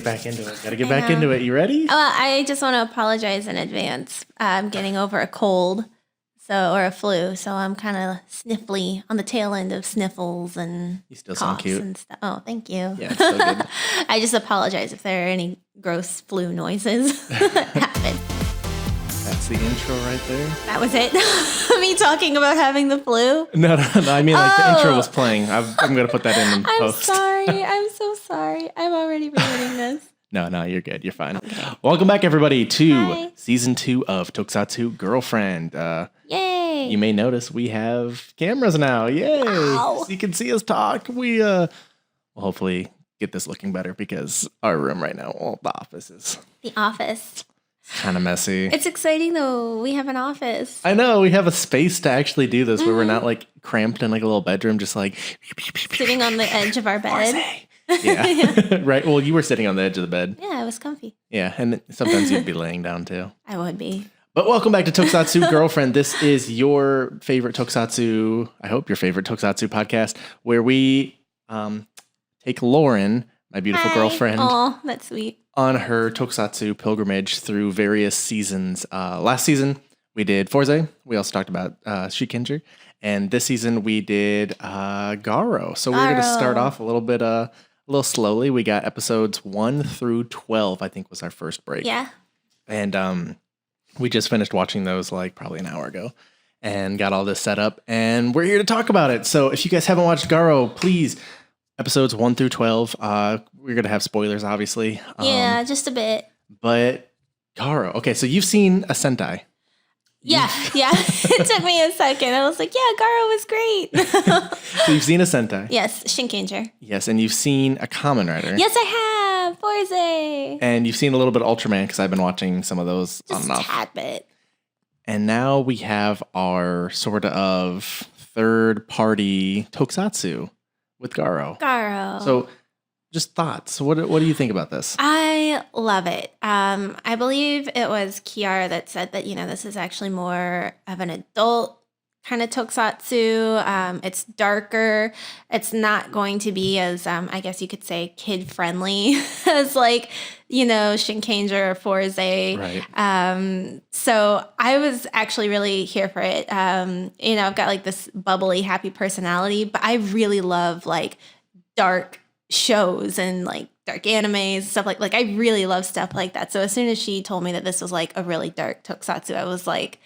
get back into it. Gotta get back into it. You ready? Well, I just want to apologize in advance. I'm getting over a cold, or a flu, so I'm kind of sniffly on the tail end of sniffles and you still sound cute and stuff. Oh, thank you. Yeah, it's so good. I just apologize if there are any gross flu noises that happen. That's the intro right there. That was it. Me talking about having the flu. No. I mean, the intro was playing. I'm gonna put that in post. I'm sorry. I'm so sorry. I'm already ruining this. No, you're good. You're fine. Okay. Welcome back, everybody, to Hi. Season 2 of Tokusatsu Girlfriend. Yay! You may notice we have cameras now. Yay! Ow. So you can see us talk. We will hopefully get this looking better because our room right now, well, the office is kind of messy. It's exciting though. We have an office. I know we have a space to actually do this where we're not like cramped in like a little bedroom, just like sitting on the edge of our bed. Yeah. Right. Well, you were sitting on the edge of the bed. Yeah, it was comfy. Yeah, and sometimes you'd be laying down too. I would be. But welcome back to Tokusatsu Girlfriend. This is your favorite Tokusatsu, I hope your favorite Tokusatsu podcast, where we take Lauren, my beautiful girlfriend, oh, that's sweet, on her Tokusatsu pilgrimage through various seasons. Last season, we did Forze. We also talked about Shikinger. And this season, we did GARO. So we're going to start off a little slowly. We got episodes 1 through 12, I think was our first break. Yeah. And we just finished watching those like probably an hour ago and got all this set up. And we're here to talk about it. So if you guys haven't watched GARO, please, episodes 1 through 12, we're going to have spoilers, obviously. Yeah, just a bit. But GARO. Okay, so you've seen a Sentai. Yeah. It took me a second. I was like, yeah, GARO was great. So you've seen a Sentai. Yes, Shinkanger. Yes, and you've seen a Kamen Rider. Yes, I have. Forze. And you've seen a little bit of Ultraman because I've been watching some of those on and off. Just a tad bit. And now we have our sort of third-party Tokusatsu with GARO. GARO. So just thoughts. What do you think about this? I love it. I believe it was Kiara that said that, this is actually more of an adult kind of Tokusatsu. It's darker. It's not going to be as, I guess you could say, kid-friendly as like, Shinkanger or Forze. Right. So I was actually really here for it. I've got like this bubbly, happy personality, but I really love like dark shows and like dark animes, stuff like I really love stuff like that. So as soon as she told me that this was like a really dark Tokusatsu, I was like,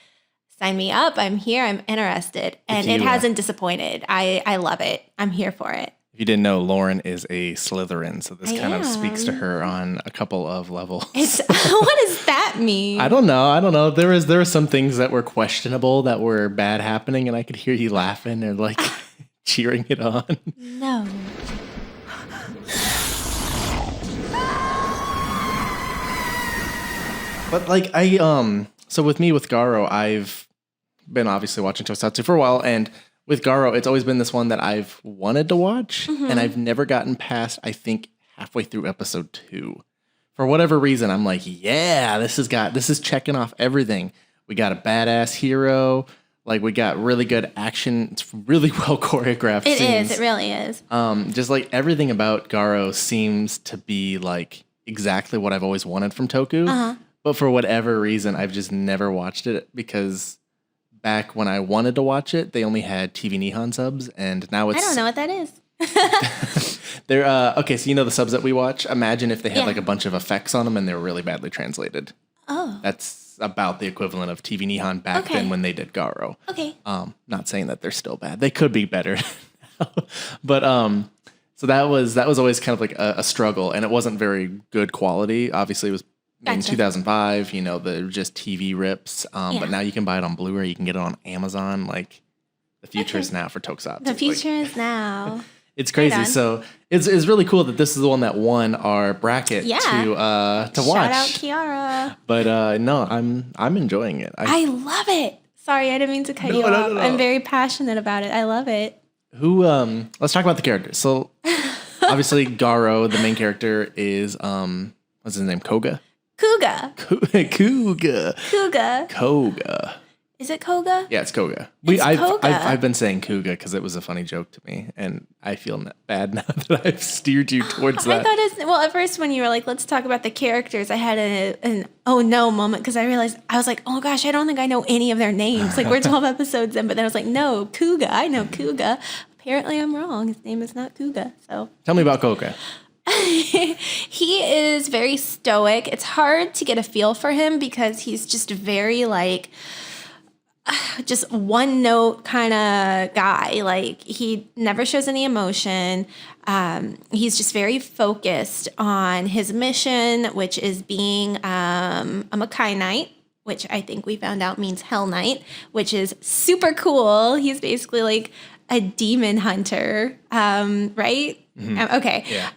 sign me up. I'm here. I'm interested. And it hasn't disappointed. I love it. I'm here for it. If you didn't know, Lauren is a Slytherin, so this kind of speaks to her on a couple of levels. What does that mean? I don't know. There were some things that were questionable, that were bad happening, and I could hear you laughing or like cheering it on. No. But like so with me with GARO, I've been obviously watching Tokusatsu for a while, and with GARO, it's always been this one that I've wanted to watch, and I've never gotten past, I think, halfway through episode 2. For whatever reason, I'm like, yeah, this is checking off everything. We got a badass hero, like we got really good action. It's really well choreographed. It really is. Just like everything about GARO seems to be like exactly what I've always wanted from Toku. But for whatever reason, I've just never watched it because back when I wanted to watch it, they only had TV Nihon subs, and now it's... I don't know what that is. They're okay, so the subs that we watch, imagine if they had like a bunch of effects on them and they were really badly translated. Oh. That's about the equivalent of TV Nihon back then when they did GARO. Okay. Not saying that they're still bad. They could be better. But so that was always kind of like a struggle, and it wasn't very good quality. Obviously, it was in 2005, the just TV rips. But now you can buy it on Blu-ray. You can get it on Amazon. Like the future is now for Tokusatsu. The future is now. It's crazy. So it's really cool that this is the one that won our bracket to watch. Shout out Kiara. But no, I'm enjoying it. I love it. Sorry, I didn't mean to cut you off. No. I'm very passionate about it. I love it. Let's talk about the characters. So obviously GARO, the main character is what's his name? Koga. Kuga. Koga. Kuga. Koga. Is it Koga? Yeah, it's Koga. Koga. I've been saying Kuga because it was a funny joke to me, and I feel bad now that I've steered you towards that. I thought at first when you were like, let's talk about the characters, I had an oh no moment because I realized, I was like, oh gosh, I don't think I know any of their names. Like we're 12 episodes in, but then I was like, no, Kuga. I know Kuga. Apparently I'm wrong. His name is not Kuga. So tell me about Koga. He is very stoic. It's hard to get a feel for him because he's just very like, just one note kind of guy. Like he never shows any emotion. He's just very focused on his mission, which is being a Makai Knight, which I think we found out means Hell Knight, which is super cool. He's basically like a demon hunter, right? Mm-hmm. Okay. Yeah.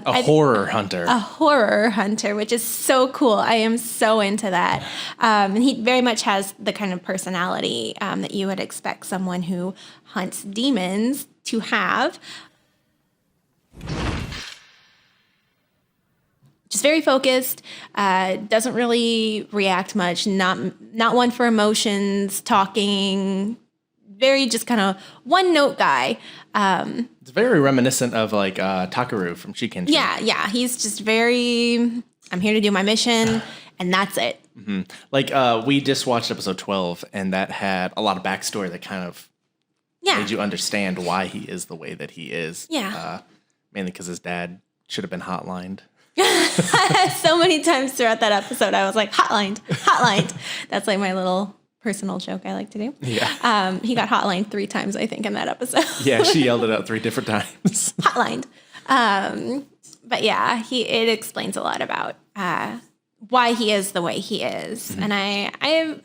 A horror hunter. A horror hunter, which is so cool. I am so into that. And he very much has the kind of personality that you would expect someone who hunts demons to have. Just very focused, doesn't really react much, not one for emotions, talking, very just kind of one note guy. It's very reminiscent of like Takaru from Shiken. Yeah. He's just very, I'm here to do my mission, and that's it. Mm-hmm. Like we just watched episode 12, and that had a lot of backstory that kind of made you understand why he is the way that he is. Yeah. Mainly because his dad should have been hotlined. So many times throughout that episode, I was like, hotlined. That's like my little personal joke I like to do. Yeah. He got hotlined 3 times, I think, in that episode. Yeah, she yelled it out 3 different times. Hotlined. But yeah, it explains a lot about why he is the way he is. Mm-hmm. And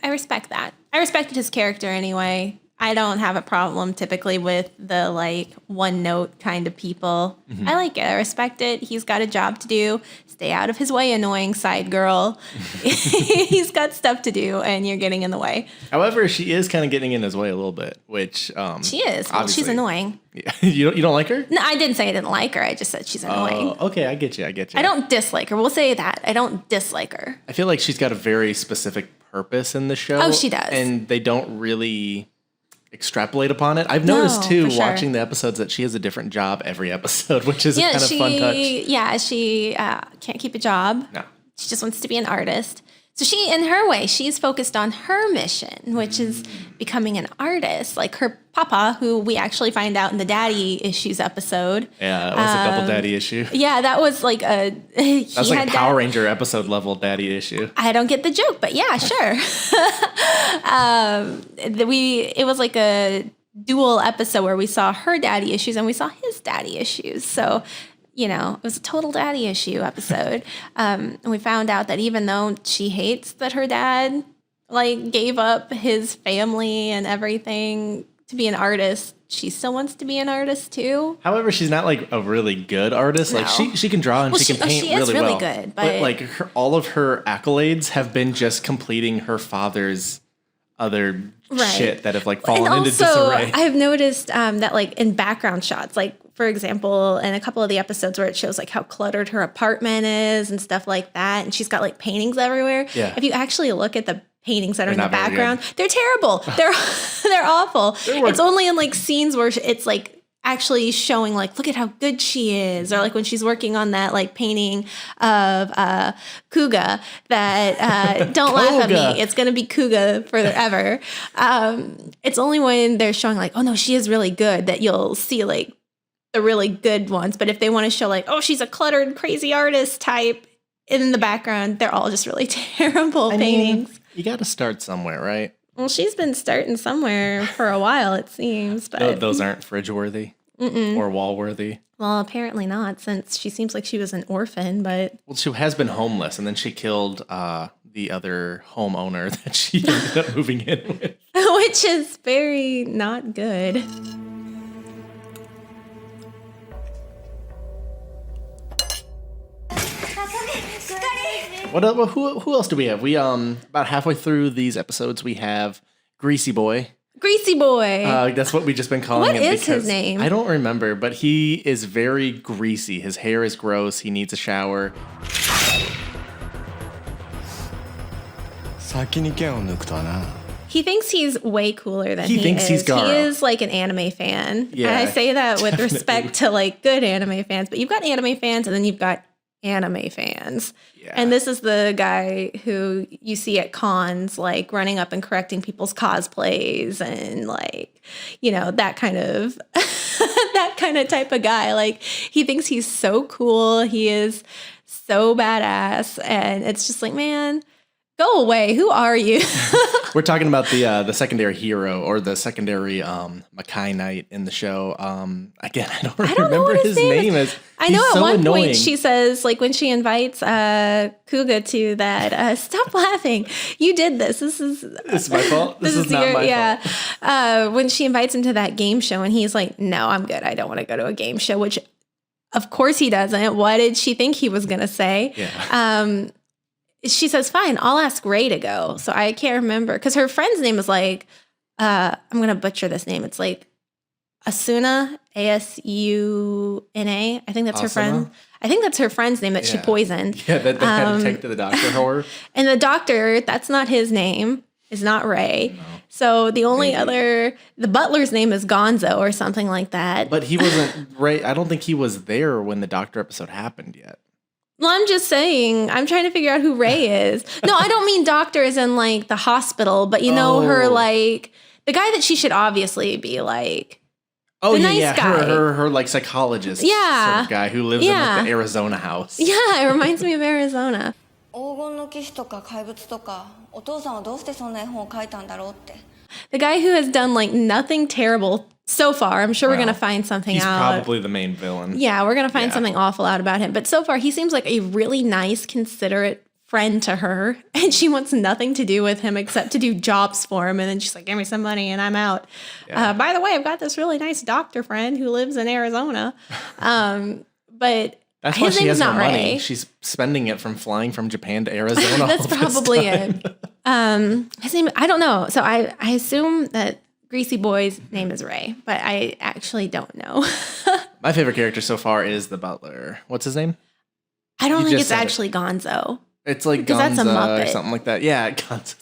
I respect that. I respected his character anyway. I don't have a problem typically with the like one note kind of people. Mm-hmm. I like it. I respect it. He's got a job to do. Stay out of his way, annoying side girl. He's got stuff to do, and you're getting in the way. However, she is kind of getting in his way a little bit, which she is. Well, she's annoying. Yeah. You don't like her? No, I didn't say I didn't like her. I just said she's annoying. Okay, I get you. I don't dislike her. We'll say that. I don't dislike her. I feel like she's got a very specific purpose in the show. Oh, she does. And they don't really extrapolate upon it. I've noticed too, watching the episodes, that she has a different job every episode, which is a kind of fun touch. Yeah, she can't keep a job. No. She just wants to be an artist. So she, in her way, she's focused on her mission, which is becoming an artist. Like her papa, who we actually find out in the daddy issues episode. Yeah, it was a double daddy issue. Yeah, that was like a... That's like a Power Ranger episode level daddy issue. I don't get the joke, but yeah, sure. It was like a dual episode where we saw her daddy issues and we saw his daddy issues. So... you know, it was a total daddy issue episode. And we found out that even though she hates that her dad, like, gave up his family and everything to be an artist, she still wants to be an artist, too. However, she's not, like, a really good artist. No. Like, she can draw and she can paint really well. She is really good. But like, all of her accolades have been just completing her father's other shit that have, like, fallen into disarray. I've noticed that, like, in background shots, like, for example, in a couple of the episodes where it shows like how cluttered her apartment is and stuff like that, and she's got like paintings everywhere. Yeah. If you actually look at the paintings that are in the background, they're terrible. They're awful. It's only in like scenes where it's like actually showing like, look at how good she is, or like when she's working on that like painting of Kuga that don't laugh at me, it's gonna be Kuga forever. It's only when they're showing like, oh no, she is really good, that you'll see like the really good ones. But if they want to show like, oh, she's a cluttered crazy artist type, in the background they're all just really terrible paintings. Mean, you got to start somewhere, right? Well, she's been starting somewhere for a while, it seems. But those aren't fridge worthy or wall worthy. Well, apparently not, since she seems like she was an orphan. But she has been homeless, and then she killed the other homeowner that she ended up moving in with, which is very not good. Who else do we have? We about halfway through these episodes, we have Greasy Boy. Greasy Boy. That's what we've just been calling him. What is his name? I don't remember, but he is very greasy. His hair is gross. He needs a shower. He thinks he's way cooler than He thinks is. he's Garo. He is like an anime fan. Yeah, and I say that with definitely. respect to like good anime fans, but you've got anime fans and then you've got anime fans. Yeah. And this is the guy who you see at cons, like running up and correcting people's cosplays and like, you know, that kind of that kind of type of guy. Like he thinks he's so cool. He is so badass. And it's just like, man, go away. Who are you? We're talking about the secondary hero or the secondary Makai Knight in the show. Again, I don't remember what his name is. I know He's at so one annoying. point she says, like when she invites Kuga to that, stop laughing. You did this. This is my fault. This is not my fault. When she invites him to that game show and he's like, no, I'm good. I don't want to go to a game show, which of course he doesn't. What did she think he was going to say? Yeah. She says, fine, I'll ask Ray to go. So I can't remember because her friend's name is like, I'm going to butcher this name. It's like Asuna, Asuna. I think that's her friend. I think that's her friend's name that she poisoned. Yeah, that they had to take to the doctor for her. And the doctor, that's not his name, is not Ray. No. So the only the butler's name is Gonzo or something like that. But he wasn't Ray. I don't think he was there when the doctor episode happened yet. Well, I'm just saying, I'm trying to figure out who Ray is. No, I don't mean doctor as in like the hospital, but you know, her like the guy that she should obviously be like. Oh, the yeah, nice yeah. guy. Her like psychologist sort of guy who lives in like the Arizona house. Yeah, it reminds me of Arizona. The guy who has done like nothing terrible so far. I'm sure we're going to find something he's out. He's probably the main villain. Yeah, we're going to find something awful out about him. But so far, he seems like a really nice, considerate friend to her. And she wants nothing to do with him except to do jobs for him. And then she's like, give me some money and I'm out. Yeah. By the way, I've got this really nice doctor friend who lives in Arizona. But that's why she has no money. She's spending it from flying from Japan to Arizona. That's probably it. His name, I don't know. So I assume that Greasy Boy's name is Ray, but I actually don't know. My favorite character so far is the butler. What's his name? I don't think it's actually Gonzo. It's like Gonzo that's a Muppet. or something like that. Yeah, Gonzo.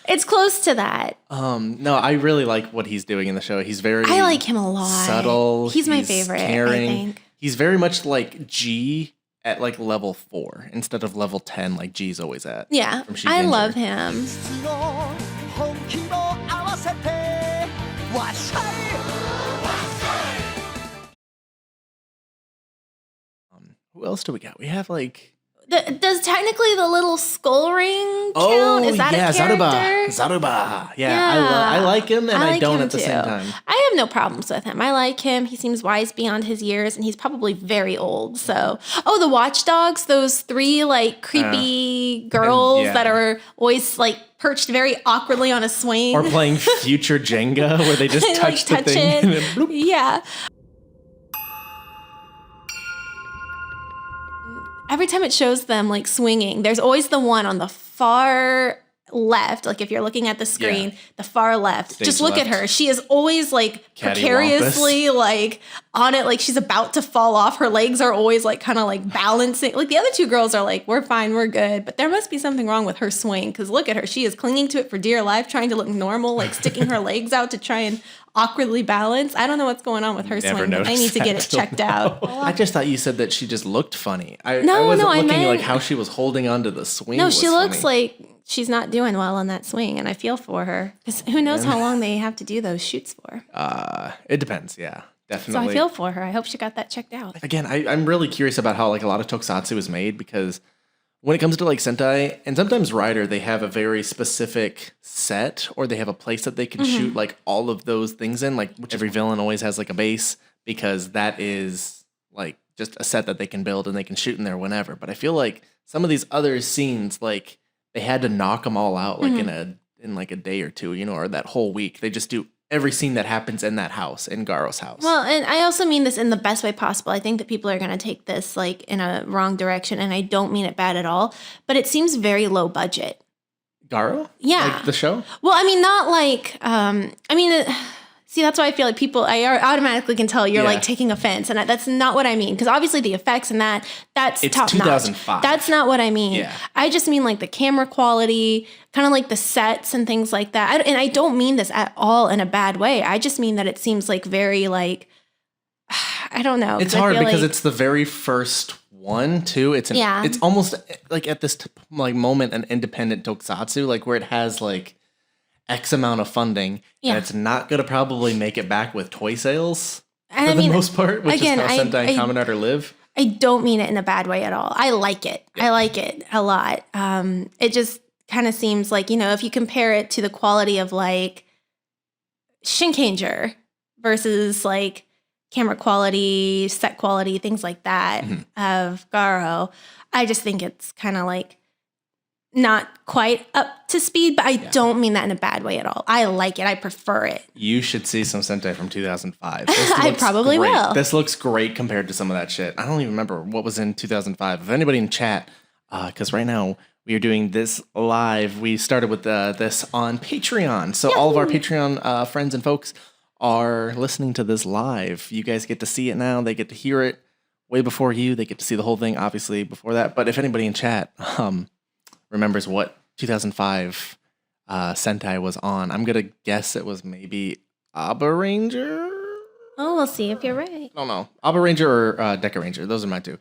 It's close to that. No, I really like what he's doing in the show. He's very I like him a lot. Subtle. He's my favorite, caring. I think. He's very much like G at like level 4 instead of level 10 like G's always at. Yeah, I love him. Who else do we got? We have like... Does technically the little skull ring count? Is that a character? Zaruba. Yeah. I like him and I don't at the same time. I have no problems with him. I like him. He seems wise beyond his years and he's probably very old. So, the watchdogs, those 3 like creepy girls that are always like perched very awkwardly on a swing. Or playing future Jenga where they just touch the thing. It. And then bloop. Yeah. Every time it shows them like swinging, there's always the one on the far left. Like if you're looking at the screen, the far left, just look at her. She is always like precariously like on it. Like she's about to fall off. Her legs are always like kind of like balancing. Like the other 2 girls are like, we're fine, we're good. But there must be something wrong with her swing. Cause look at her. She is clinging to it for dear life, trying to look normal, like sticking her legs out to try and awkwardly balance. I don't know what's going on with her swing, but I need to get it checked out. I just thought you said that she just looked funny. I wasn't looking like how she was holding onto the swing. No, she looks like she's not doing well on that swing, and I feel for her. Because who knows how long they have to do those shoots for. It depends, yeah. Definitely. So I feel for her. I hope she got that checked out. Again, I'm really curious about how like a lot of tokusatsu is made because when it comes to like Sentai and sometimes Rider, they have a very specific set or they have a place that they can shoot like all of those things in. Like every villain always has like a base because that is like just a set that they can build and they can shoot in there whenever. But I feel like some of these other scenes, like they had to knock them all out like in like a day or 2, you know, or that whole week. They just do every scene that happens in that house, in Garo's house. Well, and I also mean this in the best way possible. I think that people are going to take this like in a wrong direction, and I don't mean it bad at all, but it seems very low budget. Garo? Yeah. Like the show? Well, I mean, not like, See, that's why I feel like I automatically can tell you're like taking offense. And that's not what I mean. Because obviously the effects and that's it's top 2005. notch. That's not what I mean. Yeah. I just mean like the camera quality, kind of like the sets and things like that. And I don't mean this at all in a bad way. I just mean that it seems like very like, I don't know. It's hard because it's the very first one too. It's almost like at this like moment an independent tokusatsu, like where it has like X amount of funding, and it's not going to probably make it back with toy sales for the most part, which is how Sentai and Kamen Rider live. I don't mean it in a bad way at all. I like it. Yeah. I like it a lot. It just kind of seems like, if you compare it to the quality of like Shinkanger versus like camera quality, set quality, things like that of GARO, I just think it's kind of like not quite up to speed, but I don't mean that in a bad way at all. I like it. I prefer it. You should see some Sentai from 2005. I probably will. This looks great compared to some of that shit. I don't even remember what was in 2005. If anybody in chat, because right now we are doing this live. We started with this on Patreon. So all of our Patreon friends and folks are listening to this live. You guys get to see it now. They get to hear it way before you. They get to see the whole thing, obviously, before that. But if anybody in chat remembers what 2005 Sentai was on, I'm going to guess it was maybe Abba Ranger? Oh, we'll see if you're right. I don't know. Abba Ranger or Deca Ranger. Those are my two.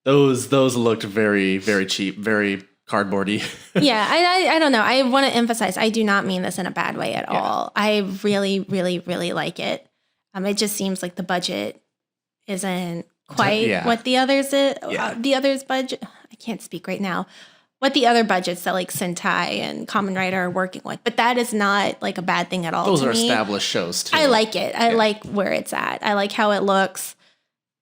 Those looked very, very cheap, very cardboardy. Yeah, I don't know. I want to emphasize, I do not mean this in a bad way at all. I really, really, really like it. It just seems like the budget isn't quite what the others is. The others' budget, I can't speak right now. What the other budgets that like Sentai and Kamen Rider are working with. But that is not like a bad thing at all. Those to are me. Established shows too. I like it. I like where it's at. I like how it looks.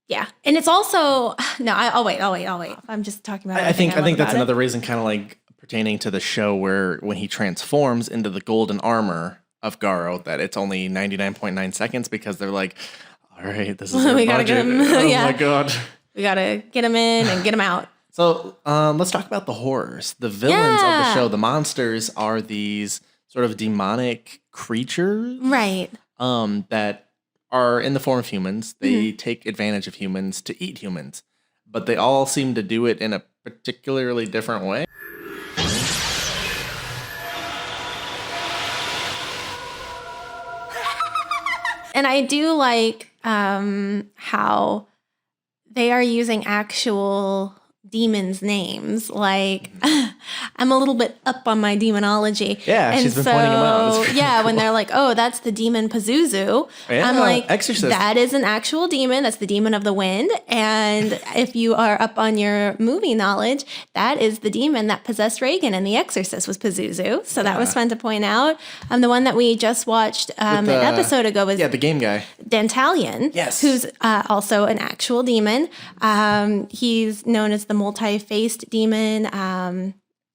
Yeah. And it's also, no, I'll wait. I'm just talking about I think that's another reason, kind of like pertaining to the show, where when he transforms into the golden armor of GARO, that it's only 99.9 seconds, because they're like, all right, this is our we gotta budget. get him. My God. We gotta get him in and get him out. So let's talk about the horrors. The villains of the show, the monsters, are these sort of demonic creatures. Right. That are in the form of humans. They take advantage of humans to eat humans. But they all seem to do it in a particularly different way. And I do like how they are using actual demons' names. Like, I'm a little bit up on my demonology. Yeah, and she's been pointing them out. Yeah, when they're like, oh, that's the demon Pazuzu. Yeah, I'm like, Exorcist. That is an actual demon. That's the demon of the wind. And if you are up on your movie knowledge, that is the demon that possessed Reagan in The Exorcist was Pazuzu. So that was fun to point out. The one that we just watched an episode ago was the game guy. Dantalion, who's also an actual demon. He's known as the multi-faced demon,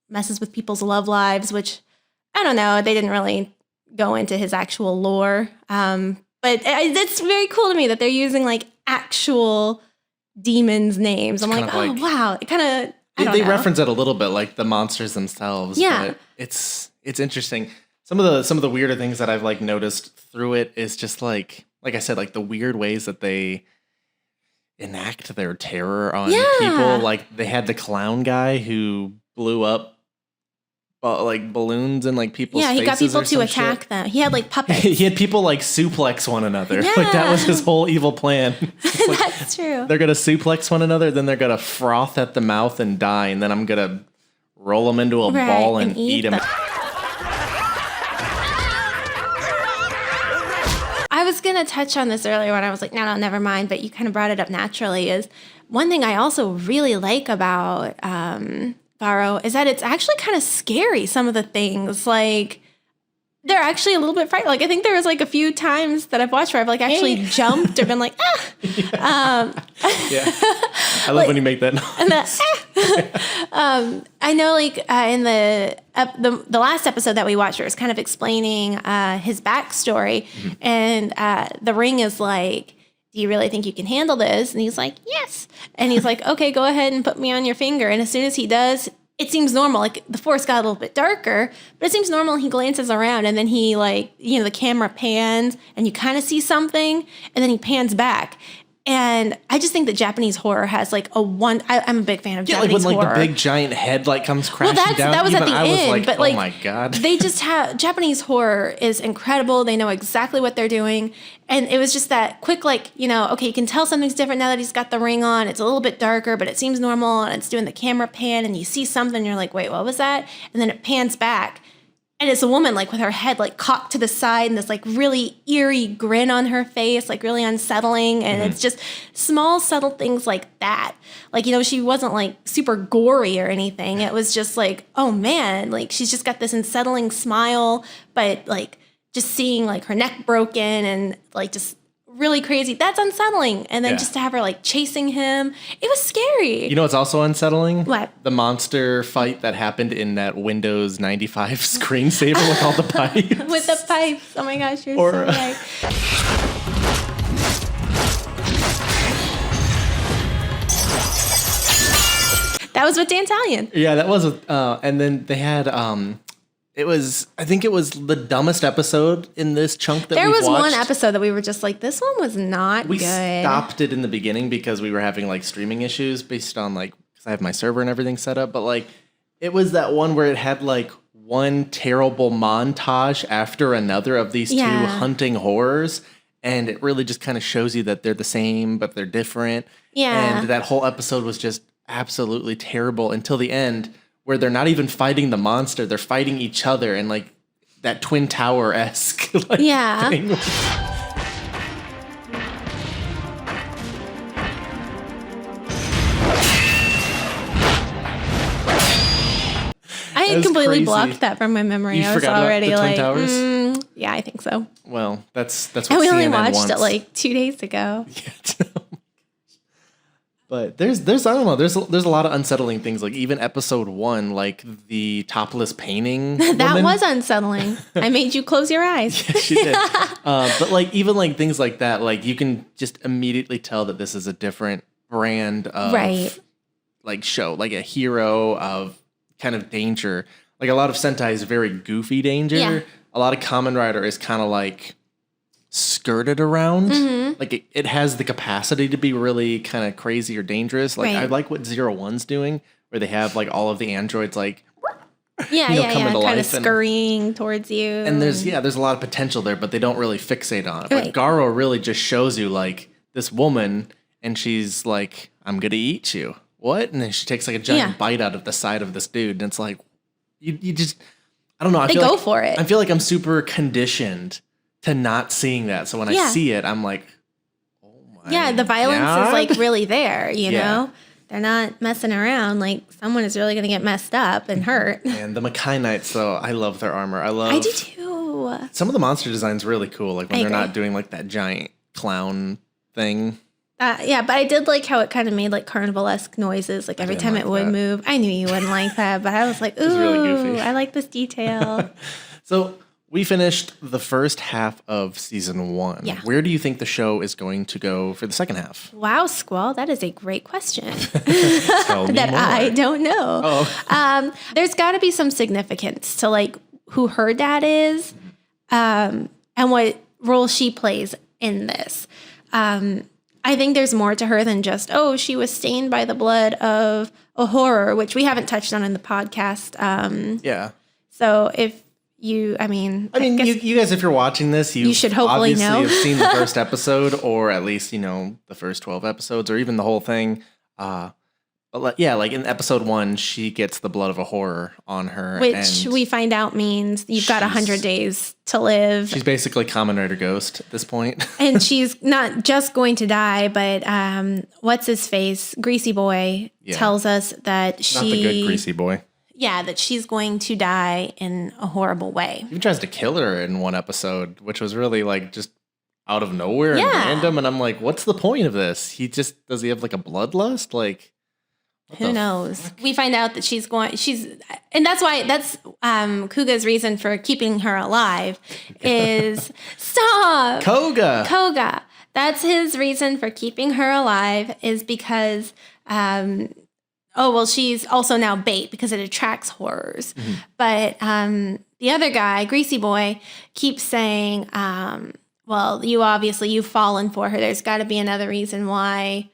messes with people's love lives, which, I don't know, they didn't really go into his actual lore. But it's very cool to me that they're using, like, actual demons' names. I'm like, oh, wow. It kind of, they reference it a little bit, like the monsters themselves. Yeah. But it's interesting. Some of the weirder things that I've, like, noticed through it is just, like I said, like, the weird ways that they enact their terror on people. Like, they had the clown guy who blew up like balloons and like people's faces. Yeah, he got people to attack them. He had like puppets. He had people like suplex one another. Yeah. Like, that was his whole evil plan. Like, that's true. They're gonna suplex one another, then they're gonna froth at the mouth and die, and then I'm gonna roll them into a ball and eat them. I was going to touch on this earlier when I was like, no, never mind. But you kind of brought it up naturally. Is one thing I also really like about GARO is that it's actually kind of scary. Some of the things, like, they're actually a little bit frightening. Like, I think there was like a few times that I've watched where I've like actually jumped or been like, ah. Yeah. I love when you make that noise. I know, like, in the last episode that we watched, where it was kind of explaining his backstory, and the ring is like, do you really think you can handle this? And he's like, yes. And he's like, okay, go ahead and put me on your finger. And as soon as he does, it seems normal. Like the forest got a little bit darker, but it seems normal. He glances around and then he like, the camera pans and you kind of see something and then he pans back. And I just think that Japanese horror has like I'm a big fan of Japanese horror. Like the big giant head like comes crashing down. That was Even at the I was end, like, but oh my God. They just have, Japanese horror is incredible. They know exactly what they're doing. And it was just that quick, like, okay, you can tell something's different now that he's got the ring on. It's a little bit darker, but it seems normal. And it's doing the camera pan and you see something and you're like, wait, what was that? And then it pans back. And it's a woman like with her head like cocked to the side and this like really eerie grin on her face, like really unsettling. And it's just small, subtle things like that. Like, she wasn't like super gory or anything. It was just like, oh man, like she's just got this unsettling smile, but like just seeing like her neck broken and like just really crazy. That's unsettling. And then just to have her like chasing him, it was scary. What's also unsettling? What? The monster fight that happened in that Windows 95 screensaver with all the pipes. With the pipes. Oh my gosh, you're so right. That was with D'Antalion. Yeah, that was. And then they had. I think it was the dumbest episode in this chunk that we watched. There was one episode that we were just like, this one was not good. We stopped it in the beginning because we were having like streaming issues based on like, because I have my server and everything set up. But like, it was that one where it had like one terrible montage after another of these two hunting horrors. And it really just kind of shows you that they're the same, but they're different. Yeah. And that whole episode was just absolutely terrible until the end, where they're not even fighting the monster, they're fighting each other and like that Twin Tower-esque thing. I had completely blocked that from my memory. You I was forgot already about the like, Twin Towers? Yeah, I think so. Well, that's what and we only CNN watched wants. it like 2 days ago. But there's I don't know, there's a lot of unsettling things. Like even episode 1, like the topless painting. That was unsettling. I made you close your eyes. Yeah, she did. But like even like things like that, like you can just immediately tell that this is a different brand of like show, like a hero of kind of danger. Like a lot of Sentai is very goofy danger. Yeah. A lot of Kamen Rider is kind of like skirted around. Like it has the capacity to be really kind of crazy or dangerous. Like I like what 01's doing, where they have like all of the androids like kind of scurrying towards you. And there's a lot of potential there, but they don't really fixate on it. But GARO really just shows you like this woman and she's like, I'm gonna eat you. What? And then she takes like a giant bite out of the side of this dude, and it's like you just, I don't know. I feel for it. I feel like I'm super conditioned to not seeing that. So when I see it, I'm like, oh my. Yeah, the violence is like really there, you know? They're not messing around. Like someone is really going to get messed up and hurt. And the Makai Knights, though, I love their armor. I do too. Some of the monster designs really cool. Like when they're not doing like that giant clown thing. Yeah, but I did like how it kind of made like carnival-esque noises, like every time it would move. I knew you wouldn't like that, but I was like, ooh, really goofy. I like this detail. So we finished the first half of season 1. Yeah. Where do you think the show is going to go for the second half? Wow, Squall, that is a great question Tell me that more. I don't know. Oh. There's got to be some significance to like who her dad is and what role she plays in this. I think there's more to her than just, she was stained by the blood of a horror, which we haven't touched on in the podcast. So if you, I mean, you guys, if you're watching this, you should hopefully obviously know. have seen the first episode, or at least, the first 12 episodes, or even the whole thing. But like in episode 1, she gets the blood of a horror on her. Which we find out means you've got 100 days to live. She's basically Kamen Rider Ghost at this point. And she's not just going to die, but what's his face? Greasy Boy tells us that Not the good Greasy Boy. Yeah, that she's going to die in a horrible way. He even tries to kill her in one episode, which was really like just out of nowhere and random. And I'm like, what's the point of this? Does he have like a bloodlust? Like, who knows? We find out that and that's Kuga's reason for keeping her alive is stop. Koga. That's his reason for keeping her alive is because oh, well, she's also now bait because it attracts horrors. Mm-hmm. But the other guy, Greasy Boy, keeps saying, well, you've fallen for her. There's got to be another reason why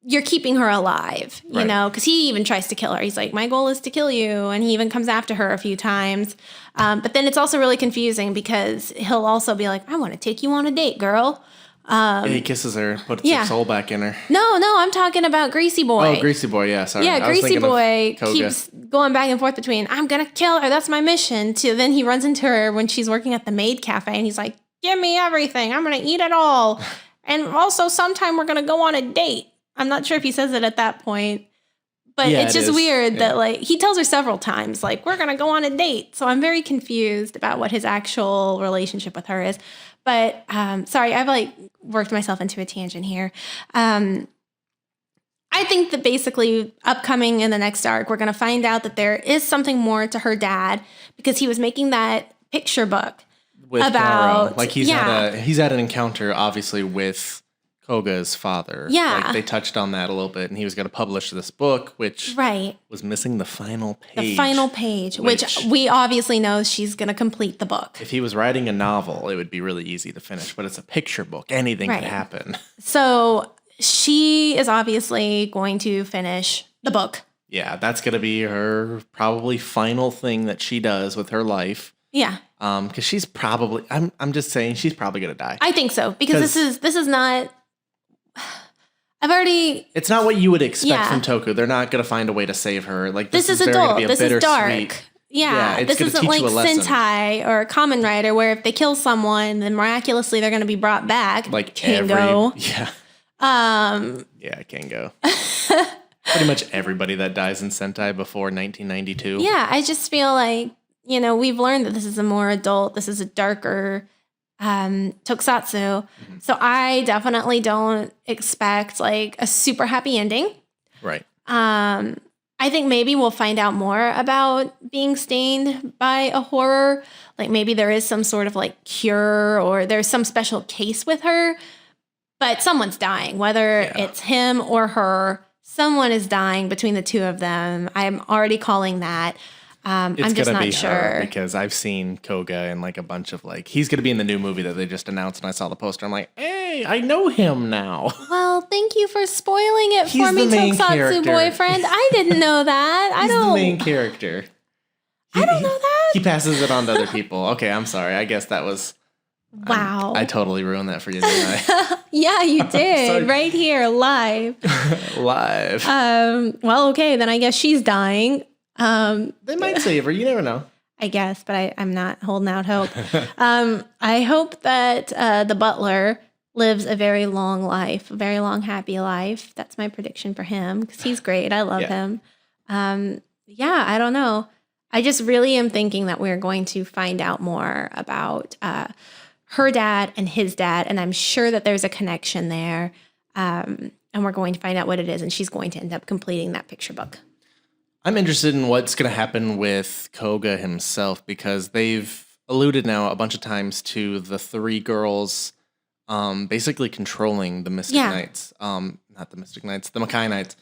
you're keeping her alive, you know, because he even tries to kill her. He's like, my goal is to kill you. And he even comes after her a few times. But then it's also really confusing because he'll also be like, I want to take you on a date, girl. He kisses her, puts her soul back in her. No, I'm talking about Greasy Boy. Oh, Greasy Boy, yeah, sorry. Yeah, Greasy Boy keeps going back and forth between, I'm going to kill her, that's my mission, to then he runs into her when she's working at the maid cafe and he's like, give me everything, I'm going to eat it all. And also sometime we're going to go on a date. I'm not sure if he says it at that point, but it's just weird that like he tells her several times, like, we're going to go on a date. So I'm very confused about what his actual relationship with her is. But sorry, I've like worked myself into a tangent here. I think that basically upcoming in the next arc, we're going to find out that there is something more to her dad because he was making that picture book with about GARO. Like he's had an encounter obviously with Koga's father. Yeah. Like they touched on that a little bit and he was going to publish this book, which was missing the final page. Which we obviously know she's going to complete the book. If he was writing a novel, it would be really easy to finish, but it's a picture book. Anything could happen. So she is obviously going to finish the book. Yeah, that's going to be her probably final thing that she does with her life. Yeah. Because she's probably, I'm just saying, she's probably going to die. I think so. Because this is not... It's not what you would expect from Toku. They're not going to find a way to save her. Like this is adult. Be a this is dark. Sweet, yeah, this isn't like Sentai or Kamen Rider where if they kill someone, then miraculously they're going to be brought back. Like Kango. Kango. Pretty much everybody that dies in Sentai before 1992. Yeah, I just feel like, we've learned that this is a more adult, this is a darker Tokusatsu. Mm-hmm. So I definitely don't expect like a super happy ending. Right. I think maybe we'll find out more about being stained by a horror. Like maybe there is some sort of like cure or there's some special case with her, but someone's dying, whether it's him or her, someone is dying between the two of them. I'm already calling that. I'm just not sure because I've seen Koga and like a bunch of like he's gonna be in the new movie that they just announced and I saw the poster. I'm like, hey, I know him now. Well, thank you for spoiling it for me, Tokusatsu boyfriend. I didn't know that. He's the main character. I don't know that. He passes it on to other people. Okay, I'm sorry. I guess that was wow. I totally ruined that for you, didn't I? Yeah, you did. Right here, live. Live. Well, okay, then I guess she's dying. They might save her. You never know. I guess, but I'm not holding out hope. I hope that the butler lives a very long life, a very long, happy life. That's my prediction for him because he's great. I love him. I don't know. I just really am thinking that we're going to find out more about her dad and his dad, and I'm sure that there's a connection there. And we're going to find out what it is, and she's going to end up completing that picture book. I'm interested in what's going to happen with Koga himself because they've alluded now a bunch of times to the three girls basically controlling the Mystic Knights. Not the Mystic Knights, the Makai Knights.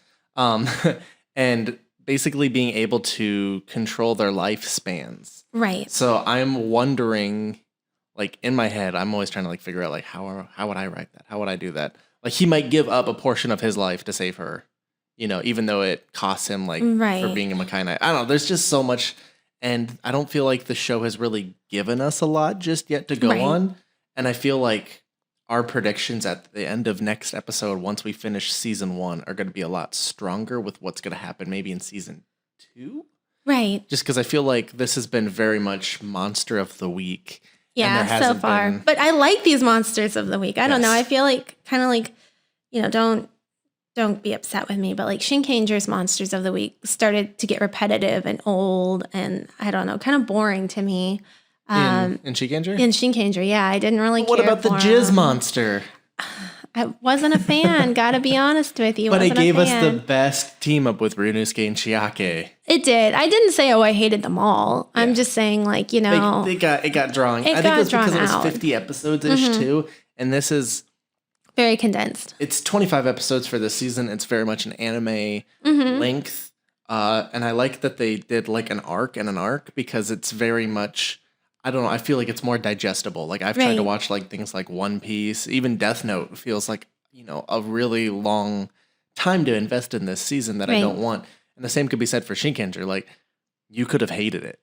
And basically being able to control their lifespans. Right. So I'm wondering, like in my head, I'm always trying to like figure out like how would I write that? How would I do that? Like he might give up a portion of his life to save her. Even though it costs him like for being a Makai Knight. I don't know. There's just so much. And I don't feel like the show has really given us a lot just yet to go on. And I feel like our predictions at the end of next episode, once we finish season 1, are going to be a lot stronger with what's going to happen maybe in season 2. Right. Just because I feel like this has been very much monster of the week. Yeah, so far. But I like these monsters of the week. I don't know. I feel like kind of like, don't be upset with me, but like Shinkanger's Monsters of the Week started to get repetitive and old and I don't know, kind of boring to me. In Shinkanger? In Shinkanger, yeah. I didn't really care. What about the Jizz Monster? I wasn't a fan, gotta be honest with you. But it gave us the best team up with Ryunosuke and Chiake. It did. I didn't say, I hated them all. Yeah. I'm just saying like, it got drawing. I think it was because it was 50 episodes-ish too. And this is Very condensed. It's 25 episodes for this season. It's very much an anime length. And I like that they did like an arc and an arc because it's very much, I don't know, I feel like it's more digestible. Like I've tried to watch like things like One Piece, even Death Note feels like, you know, a really long time to invest in this season that I don't want. And the same could be said for Shinkenger. Like you could have hated it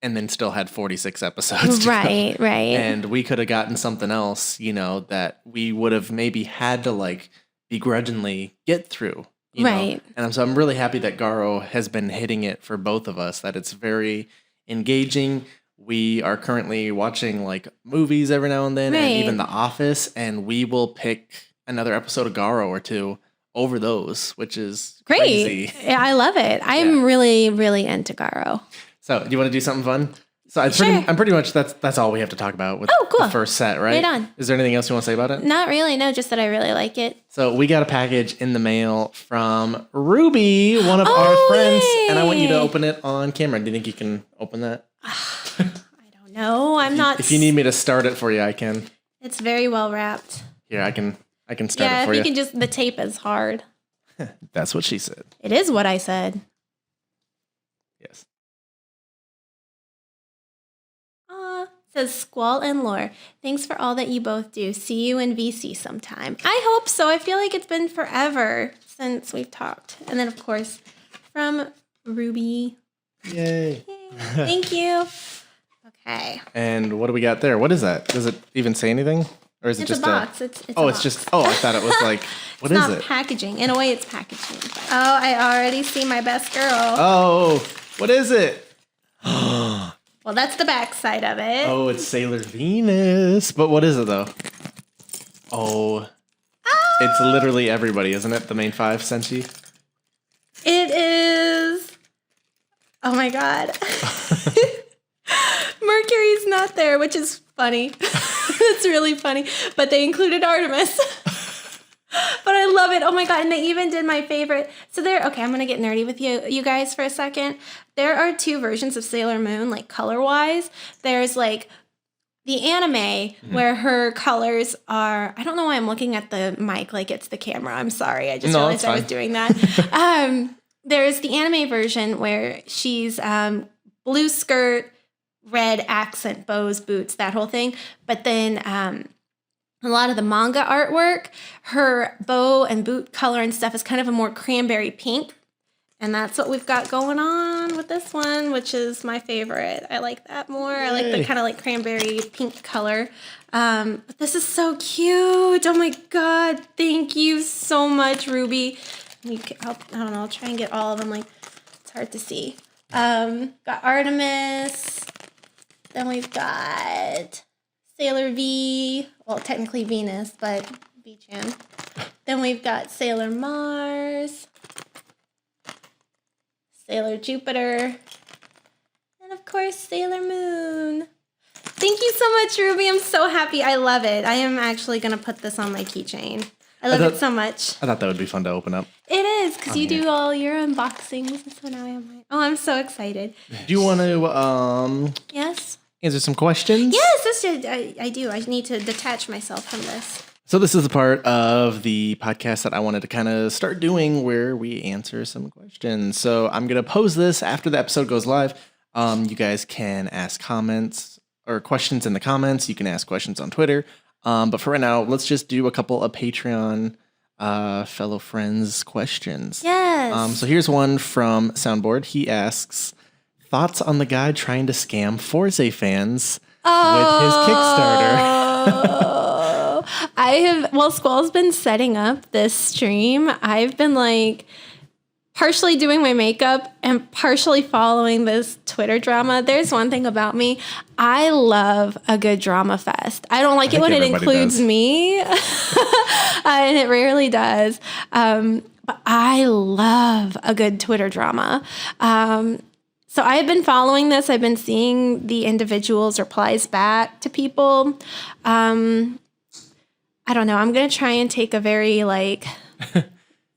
and then still had 46 episodes to go. Right. And we could have gotten something else, you know, that we would have maybe had to like begrudgingly get through. You know? And so I'm really happy that GARO has been hitting it for both of us, that it's very engaging. We are currently watching like movies every now and then and even The Office, and we will pick another episode of GARO or two over those, which is crazy. Yeah, I love it. I'm really, really into GARO. So, do you want to do something fun? So, I'm pretty much that's all we have to talk about with the first set, right? Right on. Is there anything else you want to say about it? Not really. No, just that I really like it. So, we got a package in the mail from Ruby, one of our friends, and I want you to open it on camera. Do you think you can open that? I don't know. I'm not. If you need me to start it for you, I can. It's very well wrapped. Here, I can start it for you. you. Can just, the tape is hard. That's what she said. It is what I said. Yes. Says Squall and Laur. Thanks for all that you both do. See you in VC sometime. I hope so. I feel like it's been forever since we've talked. And then, of course, from Ruby. Yay. Thank you. Okay. And what do we got there? What is that? Does it even say anything? Or is it just a box? It's a box. I thought it was like, what is it? It's not packaging. In a way, it's packaging. But, I already see my best girl. Oh, what is it? Well, that's the back side of it. Oh, it's Sailor Venus. But what is it, though? Oh. It's literally everybody, isn't it? The main five, Senshi? It is. Oh, my God. Mercury's not there, which is funny. It's really funny. But they included Artemis. But I love it. Oh my God. And they even did my favorite. So okay, I'm going to get nerdy with you guys for a second. There are two versions of Sailor Moon, like color wise. There's like the anime where her colors are, I don't know why I'm looking at the mic like it's the camera. I'm sorry. I just realized I was doing that. There's the anime version where she's blue skirt, red accent, bows, boots, that whole thing. But then, a lot of the manga artwork, her bow and boot color and stuff is kind of a more cranberry pink. And that's what we've got going on with this one, which is my favorite. I like that more. Yay. I like the kind of like cranberry pink color. But this is so cute. Oh my God. Thank you so much, Ruby. I don't know. I'll try and get all of them. Like, it's hard to see. Got Artemis. Then we've got Sailor V, well, technically Venus, but V-Chan. Then we've got Sailor Mars, Sailor Jupiter, and of course, Sailor Moon. Thank you so much, Ruby. I'm so happy. I love it. I am actually going to put this on my keychain. I love it so much. I thought that would be fun to open up. It is, because you do all your unboxings. So now I have mine. Oh, I'm so excited. Do you want to, Yes? answer some questions? Yes, I do. I need to detach myself from this. So this is the part of the podcast that I wanted to kind of start doing where we answer some questions. So I'm going to pose this after the episode goes live. You guys can ask comments or questions in the comments. You can ask questions on Twitter. But for right now, let's just do a couple of Patreon fellow friends questions. Yes. So here's one from Soundboard. He asks, thoughts on the guy trying to scam Forza fans with his Kickstarter? Squall's been setting up this stream. I've been like partially doing my makeup and partially following this Twitter drama. There's one thing about me. I love a good drama fest. I don't like it when it includes me. And it rarely does. But I love a good Twitter drama. So I've been following this. I've been seeing the individuals' replies back to people. I don't know. I'm going to try and take a very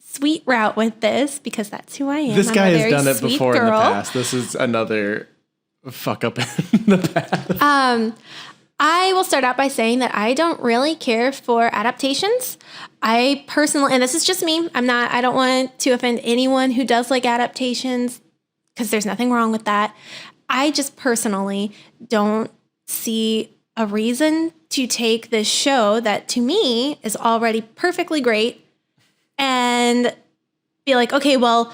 sweet route with this because that's who I am. This guy has done it before in the past. This is another fuck up in the past. I will start out by saying that I don't really care for adaptations. I personally, and this is just me, I don't want to offend anyone who does like adaptations because there's nothing wrong with that. I just personally don't see a reason to take this show that to me is already perfectly great and be like, okay, well,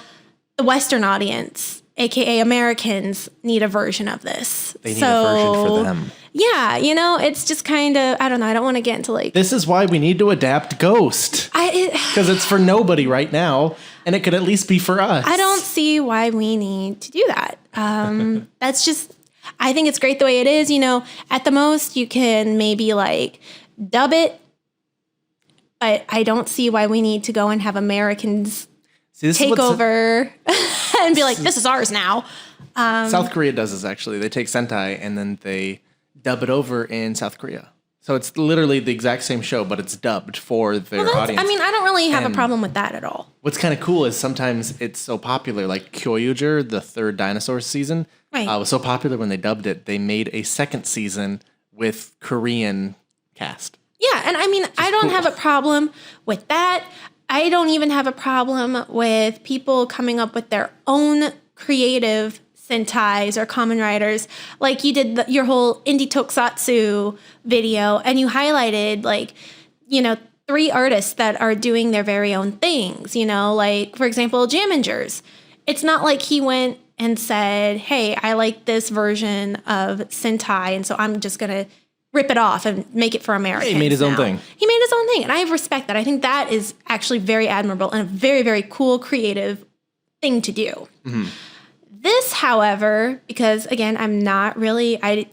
the Western audience, aka Americans, need a version of this. They need a version for them. Yeah, it's just kind of, I don't know. I don't want to get into like... This is why we need to adapt Ghost. Because it's for nobody right now, and it could at least be for us. I don't see why we need to do that. That's just... I think it's great the way it is. At the most, you can maybe like dub it, but I don't see why we need to go and have Americans take over and be like, this is ours now. South Korea does this, actually. They take Sentai and then they dub it over in South Korea. So it's literally the exact same show, but it's dubbed for their audience. I mean, I don't really have a problem with that at all. What's kind of cool is sometimes it's so popular, like Kyoryuger, the third dinosaur season, was so popular when they dubbed it, they made a second season with Korean cast. Yeah, and I mean, I don't have a problem with that. I don't even have a problem with people coming up with their own creative Sentais or Kamen Riders. Like you did your whole indie tokusatsu video and you highlighted 3 artists that are doing their very own things, like for example, Jamingers. It's not like he went and said, hey, I like this version of Sentai and so I'm just going to rip it off and make it for Americans. He made his own thing. He made his own thing. And I respect that. I think that is actually very admirable and a very, very cool, creative thing to do. Mm-hmm. This, however, because again, I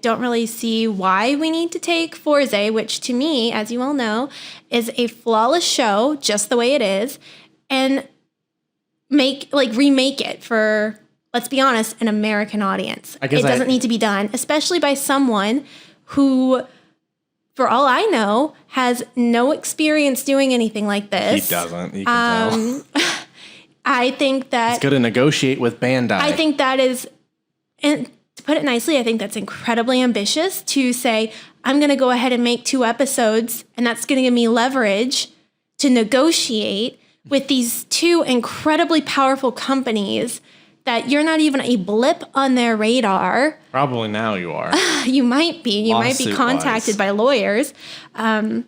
don't really see why we need to take Forze, which to me, as you all know, is a flawless show, just the way it is, and remake it for, let's be honest, an American audience. It doesn't need to be done, especially by someone who, for all I know, has no experience doing anything like this. He doesn't. You can tell. I think that... He's going to negotiate with Bandai. I think that is... And to put it nicely, I think that's incredibly ambitious to say, I'm going to go ahead and make 2 episodes, and that's going to give me leverage to negotiate with these 2 incredibly powerful companies that you're not even a blip on their radar. Probably now you are. You might be. You might be contacted by lawyers. And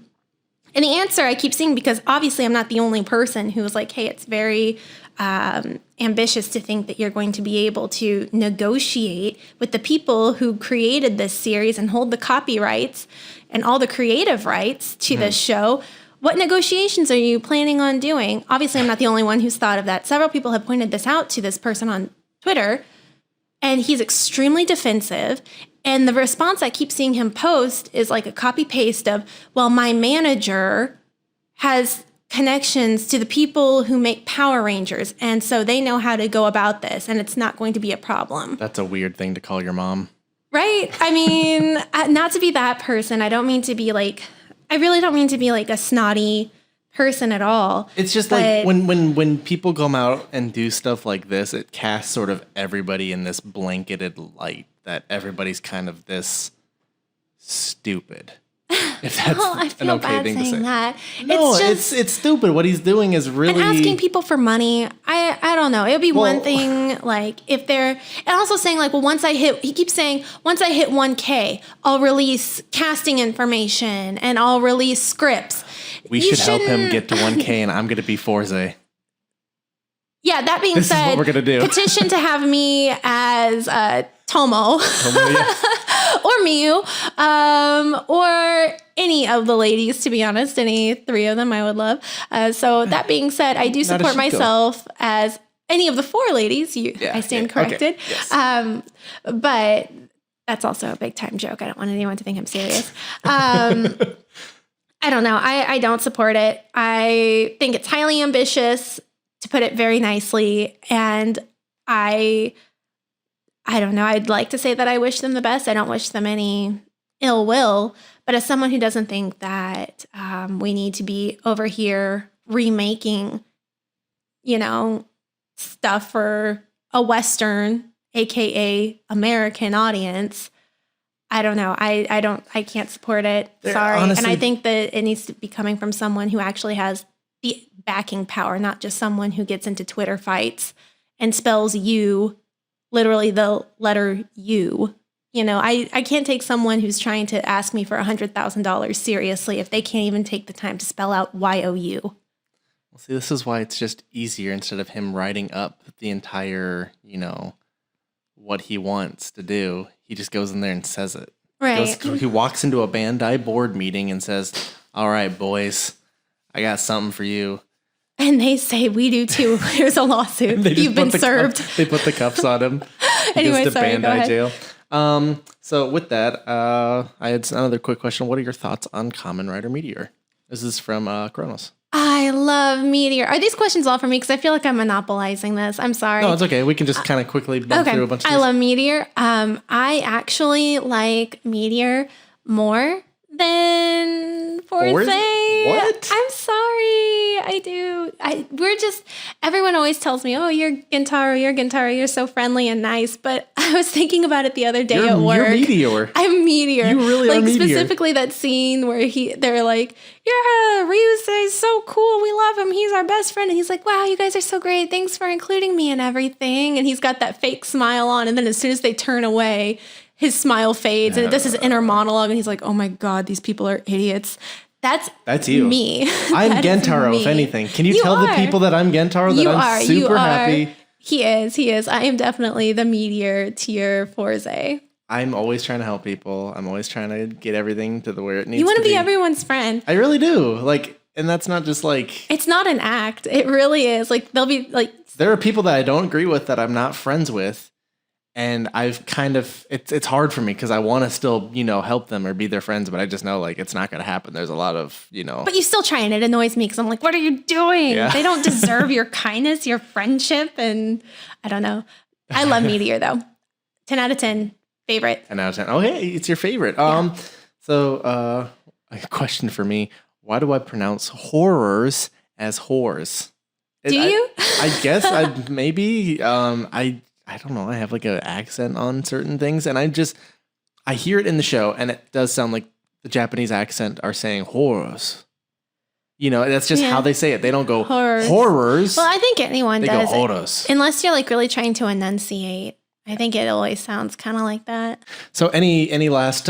the answer I keep seeing, because obviously I'm not the only person who was like, hey, it's very ambitious to think that you're going to be able to negotiate with the people who created this series and hold the copyrights and all the creative rights to this show. What negotiations are you planning on doing? Obviously, I'm not the only one who's thought of that. Several people have pointed this out to this person on Twitter, and he's extremely defensive. And the response I keep seeing him post is like a copy paste of, well, my manager has connections to the people who make Power Rangers, and so they know how to go about this, and it's not going to be a problem. That's a weird thing to call your mom. Right? I mean, not to be that person. I really don't mean to be like a snotty person at all. It's just like when people come out and do stuff like this, it casts sort of everybody in this blanketed light that everybody's kind of this stupid. If that's I feel an okay bad thing saying to say. that. No, it's stupid. What he's doing is really... And asking people for money, I don't know. It would be one thing, like, if they're... And also saying, like, well, he keeps saying, once I hit 1K, I'll release casting information and I'll release scripts. We should help him get to 1K and I'm going to be Forze. Yeah, that being said... This is what we're going to do. Petition to have me as Tomo. Yeah. Or Miyu, or any of the ladies, to be honest. Any 3 of them I would love. So that being said, I do support myself as any of the 4 ladies. I stand corrected. Okay. Yes. But that's also a big time joke. I don't want anyone to think I'm serious. I don't know. I don't support it. I think it's highly ambitious, to put it very nicely. And I don't know. I'd like to say that I wish them the best. I don't wish them any ill will. But as someone who doesn't think that we need to be over here remaking, stuff for a Western, aka American audience, I don't know. I can't support it. Sorry. Honestly, and I think that it needs to be coming from someone who actually has the backing power, not just someone who gets into Twitter fights and spells you, literally the letter U. You know, I can't take someone who's trying to ask me for $100,000 seriously if they can't even take the time to spell out YOU. Well, see, this is why it's just easier instead of him writing up the entire, what he wants to do. He just goes in there and says it. Right. He walks into a Bandai board meeting and says, all right, boys, I got something for you. And they say, we do too. Here's a lawsuit. You've been served. They put the cuffs on him. He Anyway, goes to sorry, go Bandai ahead. jail. So with that, I had another quick question. What are your thoughts on Kamen Rider Meteor? This is from Kronos. I love Meteor. Are these questions all for me? Because I feel like I'm monopolizing this. I'm sorry. No, it's okay. We can just kind of quickly bump through a bunch of I these. love Meteor. I actually like Meteor more than Force. What? I'm sorry. I do. Everyone always tells me, oh, you're Gintaro, you're so friendly and nice. But I was thinking about it the other day at work. You're Meteor. I'm Meteor. You really are Meteor. Specifically that scene where they're like, yeah, Ryusei is so cool. We love him. He's our best friend. And he's like, wow, you guys are so great. Thanks for including me and everything. And he's got that fake smile on. And then as soon as they turn away, his smile fades and it does his inner monologue. And he's like, oh my God, these people are idiots. That's you. Me. I'm That is Gentaro, me. if anything. Can you tell the people that I'm Gentaro that I'm super happy? He is. I am definitely the Meteor tier Forze. I'm always trying to help people. I'm always trying to get everything to where it needs to be. You want to be everyone's friend. I really do. And that's not just It's not an act. It really is. They'll be there are people that I don't agree with that I'm not friends with. And I've kind of, it's hard for me because I want to still, help them or be their friends, but I just know it's not going to happen. There's a lot of, But you still try and it annoys me because I'm like, what are you doing? Yeah. They don't deserve your kindness, your friendship. And I don't know. I love Meteor though. 10 out of 10. Favorite. 10 out of 10. Oh, hey, it's your favorite. Yeah. So a question for me. Why do I pronounce horrors as whores? Do you? I guess maybe, I don't know. I have an accent on certain things, and I hear it in the show, and it does sound like the Japanese accent are saying horrors. That's just how they say it. They don't go horrors. Well, I think anyone they does. Go horrors. Unless you're really trying to enunciate. I think it always sounds kind of like that. So any last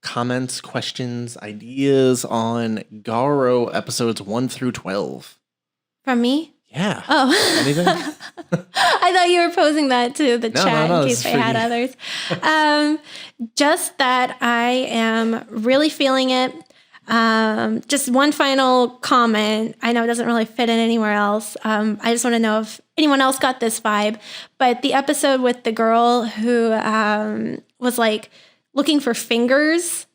comments, questions, ideas on GARO episodes 1 through 12? From me? Yeah. Oh. Anything? I thought you were posing that to the chat in case they had others. Just that I am really feeling it. Just one final comment. I know it doesn't really fit in anywhere else. I just want to know if anyone else got this vibe. But the episode with the girl who was looking for fingers.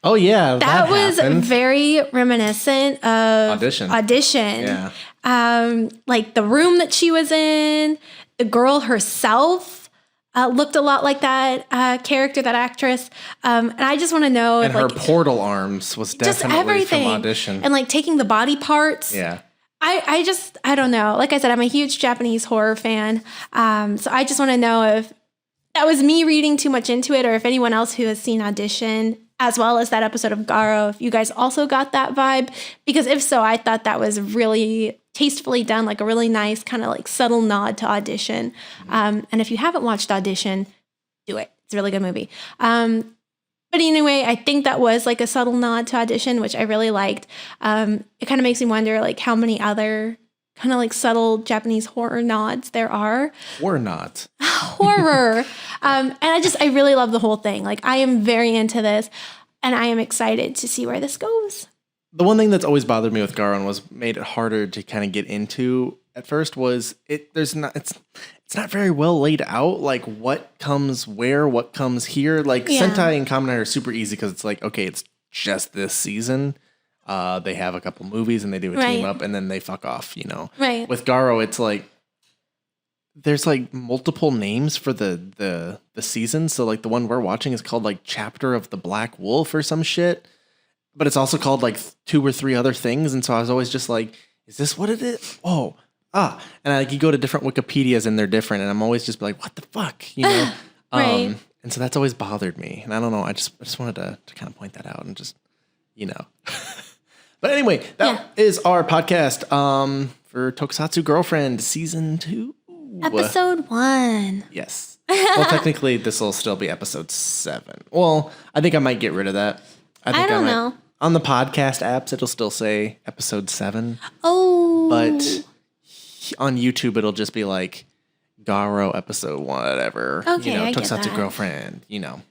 Oh, yeah. That was happened. very reminiscent of Audition. Yeah. The room that she was in, the girl herself looked a lot like that character, that actress. And I just want to know and if her portal arms was definitely from Audition. And taking the body parts. Yeah. I don't know. Like I said, I'm a huge Japanese horror fan. So I just want to know if that was me reading too much into it or if anyone else who has seen Audition as well as that episode of GARO, if you guys also got that vibe. Because if so, I thought that was really tastefully done, a really nice kind of subtle nod to Audition. And if you haven't watched Audition, do it. It's a really good movie. But anyway, I think that was a subtle nod to Audition, which I really liked. It kind of makes me wonder how many other kind of subtle Japanese horror nods there are. Horror nods. Horror. And I really love the whole thing. I am very into this and I am excited to see where this goes. The one thing that's always bothered me with GARO and was made it harder to kind of get into at first was it's not very well laid out, what comes where, what comes here. Sentai and Kamen Rider are super easy because it's okay, it's just this season. They have a couple movies and they do a team up and then they fuck off, Right. With GARO, it's there's multiple names for the season. So the one we're watching is called Chapter of the Black Wolf or some shit. But it's also called 2 or 3 other things. And so I was always just is this what it is? Oh, and you go to different Wikipedias and they're different. And I'm always just what the fuck, Right. And so that's always bothered me. And I don't know. I just wanted to kind of point that out and just, you know. But anyway, that is our podcast for Tokusatsu Girlfriend Season 2. Episode 1. Yes. Well, technically, this will still be episode 7. Well, I think I might get rid of that. I don't know. On the podcast apps, it'll still say episode 7. Oh. But on YouTube, it'll just be like GARO episode 1, whatever. Okay, I get Tokusatsu that. Girlfriend,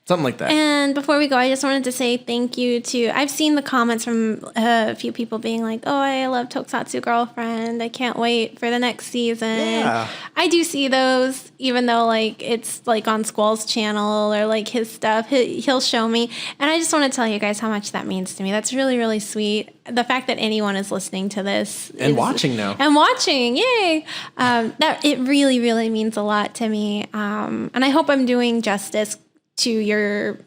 something like that. And before we go, I just wanted to say thank you to, I've seen the comments from a few people being like, oh, I love Tokusatsu Girlfriend. I can't wait for the next season. Yeah. I do see those, even though like it's like on Squall's channel or like his stuff, he'll show me. And I just want to tell you guys how much that means to me. That's really, really sweet. The fact that anyone is listening to this. And watching now. And watching, yay. That it really, really means a lot to me. And I hope I'm doing justice to your,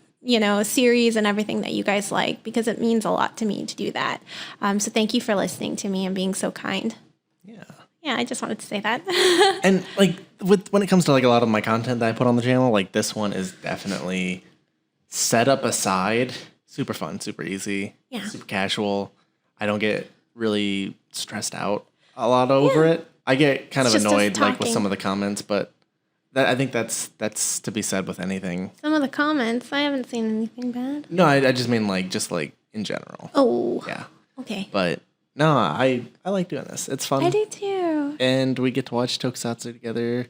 series and everything that you guys like, because it means a lot to me to do that. So thank you for listening to me and being so kind. Yeah. Yeah, I just wanted to say that. And like when it comes to like a lot of my content that I put on the channel, like this one is definitely set up aside. Super fun, super easy, super casual. I don't get really stressed out a lot over it. I get kind of annoyed like with some of the comments, but I think that's to be said with anything. Some of the comments, I haven't seen anything bad. No, I just mean like in general. Oh. Yeah. Okay. But no, I like doing this. It's fun. I do too. And we get to watch Tokusatsu together.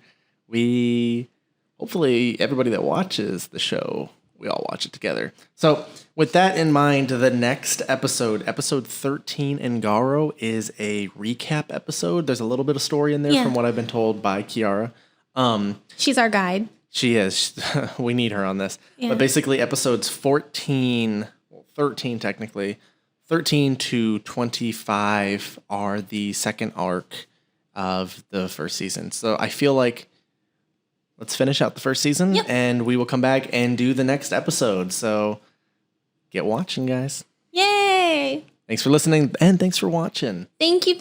Hopefully everybody that watches the show, we all watch it together. So with that in mind, the next episode 13 in GARO, is a recap episode. There's a little bit of story in there from what I've been told by Kiara. She's our guide. She is. We need her on this. Yeah. But basically episodes 13 technically, 13 to 25 are the second arc of the first season. So I feel like let's finish out the first season and we will come back and do the next episode. So get watching, guys. Yay! Thanks for listening and thanks for watching. Thank you.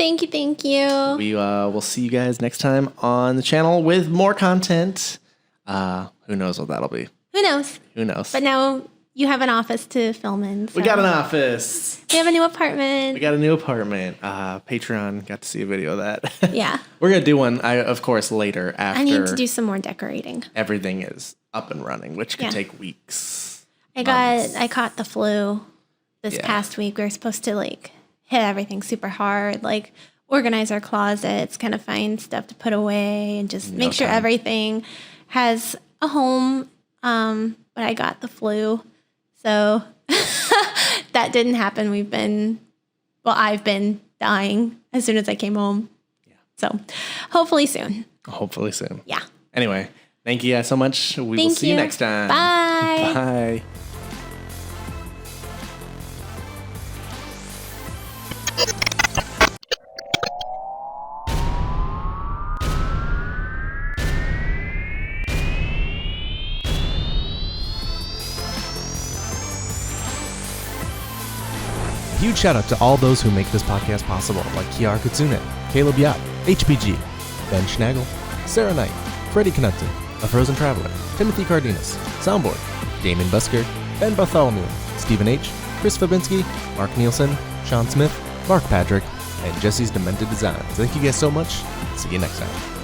We will see you guys next time on the channel with more content. Who knows what that'll be? Who knows? But now you have an office to film in. So. We got an office. We have a new apartment. Patreon got to see a video of that. Yeah. We're going to do one, of course, later after. I need to do some more decorating. Everything is up and running, which could take weeks. I caught the flu this past week. We were supposed to hit everything super hard, organize our closets, kind of find stuff to put away and just make sure everything has a home. But I got the flu. So that didn't happen. I've been dying as soon as I came home. Yeah. So hopefully soon. Yeah. Anyway, thank you guys so much. We will see you next time. Bye. Bye. Huge shout out to all those who make this podcast possible, like Kiara Kutsune, Caleb Yap, HPG, Ben Schnagel, Sarah Knight, Freddie Knudsen, A Frozen Traveler, Timothy Cardenas, Soundboard, Damon Busker, Ben Bartholomew, Stephen H., Chris Fabinski, Mark Nielsen, Sean Smith, Mark Patrick, and Jesse's Demented Designs. Thank you guys so much. See you next time.